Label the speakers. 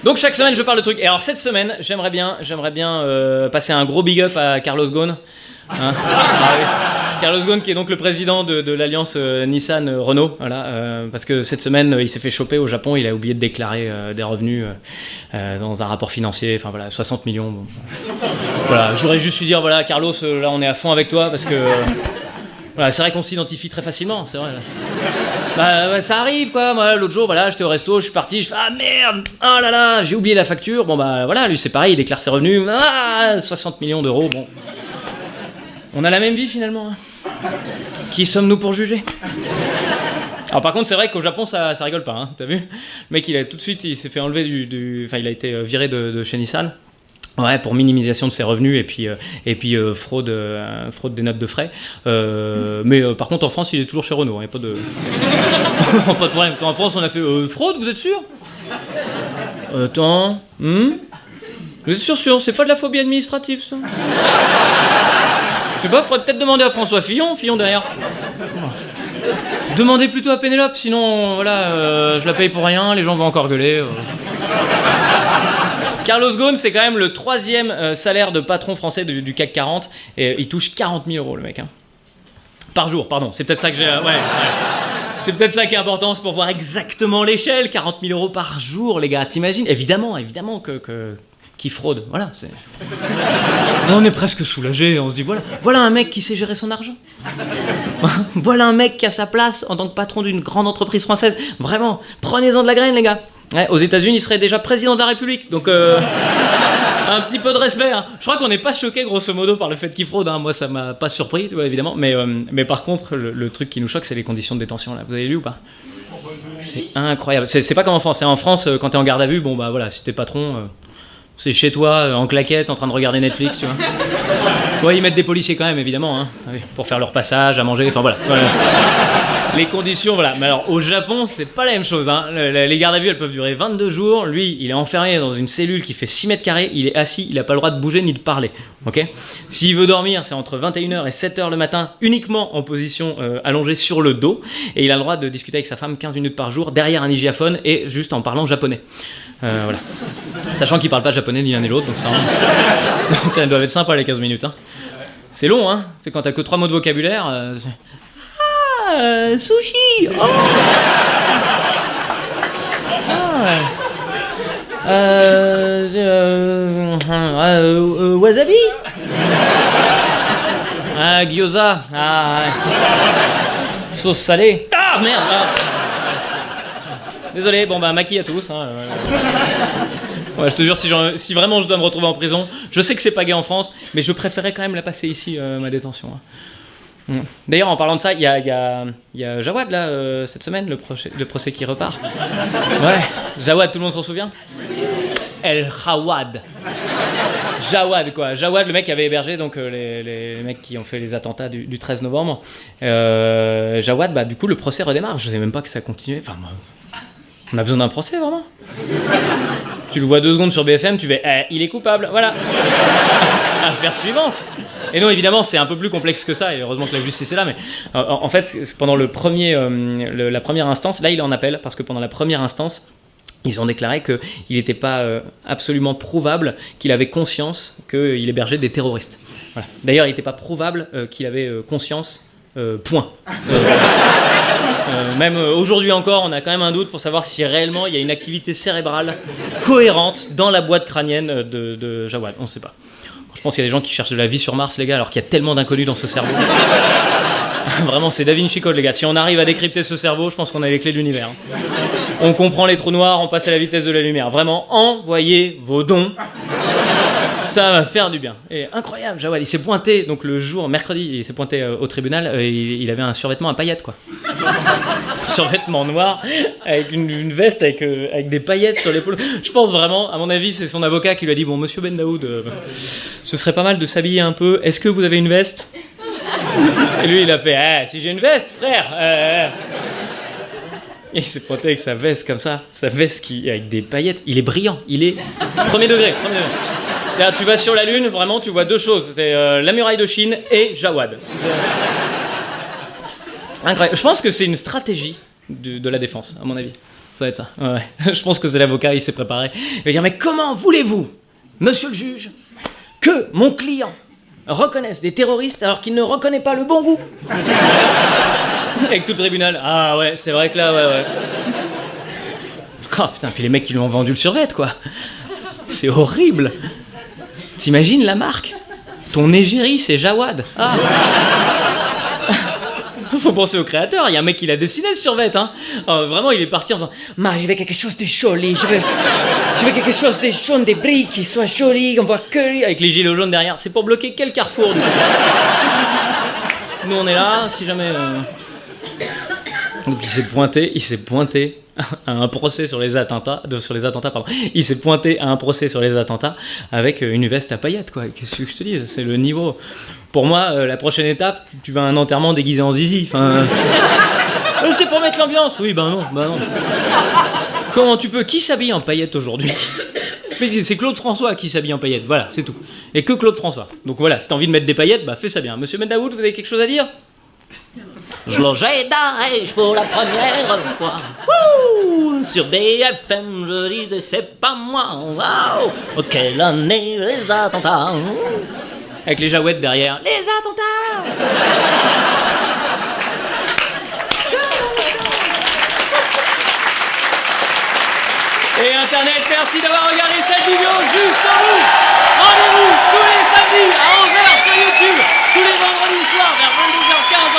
Speaker 1: Donc chaque semaine je parle de trucs. Et alors cette semaine j'aimerais bien passer un gros big up à Carlos Ghosn. Hein oui. Carlos Ghosn qui est donc le président de l'alliance Nissan-Renault, voilà, parce que cette semaine il s'est fait choper au Japon, il a oublié de déclarer des revenus dans un rapport financier, enfin voilà, 60 millions. Bon. Voilà, j'aurais juste dû dire voilà Carlos, là on est à fond avec toi parce que voilà, c'est vrai qu'on s'identifie très facilement, c'est vrai. Bah, ça arrive quoi, moi l'autre jour voilà, j'étais au resto, je suis parti, je fais ah merde, oh là là, j'ai oublié la facture. Bon bah voilà, lui c'est pareil, il déclare ses revenus, 60 millions d'euros, bon. On a la même vie finalement. Hein. Qui sommes-nous pour juger? Alors par contre c'est vrai qu'au Japon ça rigole pas, hein, t'as vu? Le mec il a tout de suite, il s'est fait enlever enfin il a été viré de chez Nissan. Ouais, pour minimisation de ses revenus et puis fraude des notes de frais. Mais par contre en France il est toujours chez Renault, hein, y a pas de pas de problème. En France on a fait fraude, vous êtes sûr? Attends, vous êtes sûr, c'est pas de la phobie administrative ça? Je sais pas, faudrait peut-être demander à François Fillon derrière. Demandez plutôt à Pénélope, sinon voilà, je la paye pour rien, les gens vont encore gueuler. Carlos Ghosn, c'est quand même le 3e salaire de patron français du CAC 40, et il touche 40 000 euros le mec. Hein. Par jour, pardon, c'est peut-être ça que j'ai... Ouais. C'est peut-être ça qui est important, c'est pour voir exactement l'échelle, 40 000 euros par jour, les gars, t'imagines? Évidemment qui fraude, voilà. On est presque soulagé, on se dit voilà un mec qui sait gérer son argent. Voilà un mec qui a sa place en tant que patron d'une grande entreprise française. Vraiment, prenez-en de la graine les gars. Ouais, aux États-Unis, il serait déjà président de la République, donc un petit peu de respect. Hein. Je crois qu'on n'est pas choqué grosso modo par le fait qu'il fraude. Hein. Moi, ça m'a pas surpris, tu vois, évidemment. Mais par contre, le truc qui nous choque, c'est les conditions de détention. Là, vous avez lu ou pas? C'est incroyable. C'est pas comme en France. C'est en France, quand t'es en garde à vue, bon bah voilà, si t'es patron. C'est chez toi, en claquette, en train de regarder Netflix, tu vois. Ouais, ils mettent des policiers quand même, évidemment, hein, pour faire leur passage, à manger, enfin voilà. Les conditions, voilà. Mais alors, au Japon, c'est pas la même chose, hein. Les gardes à vue, elles peuvent durer 22 jours. Lui, il est enfermé dans une cellule qui fait 6 mètres carrés. Il est assis, il n'a pas le droit de bouger ni de parler, ok? S'il veut dormir, c'est entre 21h et 7h le matin, uniquement en position allongée sur le dos. Et il a le droit de discuter avec sa femme 15 minutes par jour, derrière un hygiaphone et juste en parlant japonais. Voilà. Sachant qu'ils parlent pas japonais ni l'un ni l'autre, donc ça doit être sympa les 15 minutes. Hein. C'est long, hein. C'est quand t'as que 3 mots de vocabulaire. Sushi. Oh. Wasabi. Gyoza. Sauce salée. Ah merde. Désolé, bon bah maquille à tous. Hein. Ouais, je te jure, si vraiment je dois me retrouver en prison, je sais que c'est pas gay en France, mais je préférais quand même la passer ici, ma détention. Hein. D'ailleurs, en parlant de ça, il y a Jawad là, cette semaine, le procès qui repart. Ouais, Jawad, tout le monde s'en souvient? El Jawad. Jawad quoi, Jawad, le mec qui avait hébergé donc les mecs qui ont fait les attentats du 13 novembre. Jawad, bah du coup le procès redémarre. Je savais même pas que ça continuait. Enfin, on a besoin d'un procès vraiment. Tu le vois 2 secondes sur BFM, tu fais il est coupable, voilà. Affaire suivante. Et non, évidemment, c'est un peu plus complexe que ça, et heureusement que la justice est là, mais en fait, pendant la première instance, là il est en appel, parce que pendant la première instance, ils ont déclaré qu'il n'était pas absolument prouvable qu'il avait conscience qu'il hébergeait des terroristes. Voilà. D'ailleurs, il n'était pas prouvable qu'il avait conscience, point. Même aujourd'hui encore, on a quand même un doute pour savoir si réellement il y a une activité cérébrale cohérente dans la boîte crânienne de Jawad. On ne sait pas. Je pense qu'il y a des gens qui cherchent de la vie sur Mars, les gars, alors qu'il y a tellement d'inconnus dans ce cerveau. Vraiment, c'est Da Vinci Code, les gars. Si on arrive à décrypter ce cerveau, je pense qu'on a les clés de l'univers. On comprend les trous noirs, on passe à la vitesse de la lumière. Vraiment, envoyez vos dons. Ça va faire du bien. Et incroyable, Jawad, il s'est pointé, donc le jour, mercredi, il s'est pointé au tribunal, il avait un survêtement à paillettes, quoi. Un survêtement noir, avec une veste avec des paillettes sur l'épaule. Je pense vraiment, à mon avis, c'est son avocat qui lui a dit, bon, monsieur Ben Daoud, ce serait pas mal de s'habiller un peu, est-ce que vous avez une veste? Et lui, il a fait, si j'ai une veste, frère. Et il s'est pointé avec sa veste comme ça, sa veste avec des paillettes, il est brillant, il est premier degré. Là, tu vas sur la Lune, vraiment, tu vois 2 choses. C'est la muraille de Chine et Jawad. Incroyable. Je pense que c'est une stratégie de la défense, à mon avis. Ça va être ça. Ouais. Je pense que c'est l'avocat, il s'est préparé. Il va dire, mais comment voulez-vous, monsieur le juge, que mon client reconnaisse des terroristes alors qu'il ne reconnaît pas le bon goût? Avec tout le tribunal. Ah ouais, c'est vrai que là, ouais. Oh putain, puis les mecs qui lui ont vendu le survêt, quoi. C'est horrible. T'imagines la marque? Ton égérie, c'est Jawad. Ah. Faut penser au créateur, il y a un mec qui l'a dessiné ce survêt, hein. Vraiment, il est parti en disant, je veux quelque chose de joli, je veux quelque chose de jaune, des briques qui soient jolies, on voit que... Avec les gilets jaunes derrière, c'est pour bloquer quel carrefour? Nous, on est là, si jamais... Donc il s'est pointé à un procès sur les attentats, Il s'est pointé à un procès sur les attentats avec une veste à paillettes, quoi. Qu'est-ce que je te dis? C'est le niveau. Pour moi, la prochaine étape, tu vas à un enterrement déguisé en zizi. Enfin, c'est pour mettre l'ambiance. Oui, non. Comment tu peux? Qui s'habille en paillettes aujourd'hui? C'est Claude François qui s'habille en paillettes. Voilà, c'est tout. Et que Claude François. Donc voilà, si t'as envie de mettre des paillettes, fais ça bien. Monsieur Mendaoud, vous avez quelque chose à dire? Je logeais Daesh pour la première fois. Wouh, sur BFM, je disais c'est pas moi. Waouh, oh, quelle année les attentats. Avec les jaouettes derrière. Les attentats. Et Internet, merci d'avoir regardé cette vidéo jusqu'au bout. Rendez-vous tous les samedis à 11h sur YouTube, tous les vendredis soirs vers 22h15.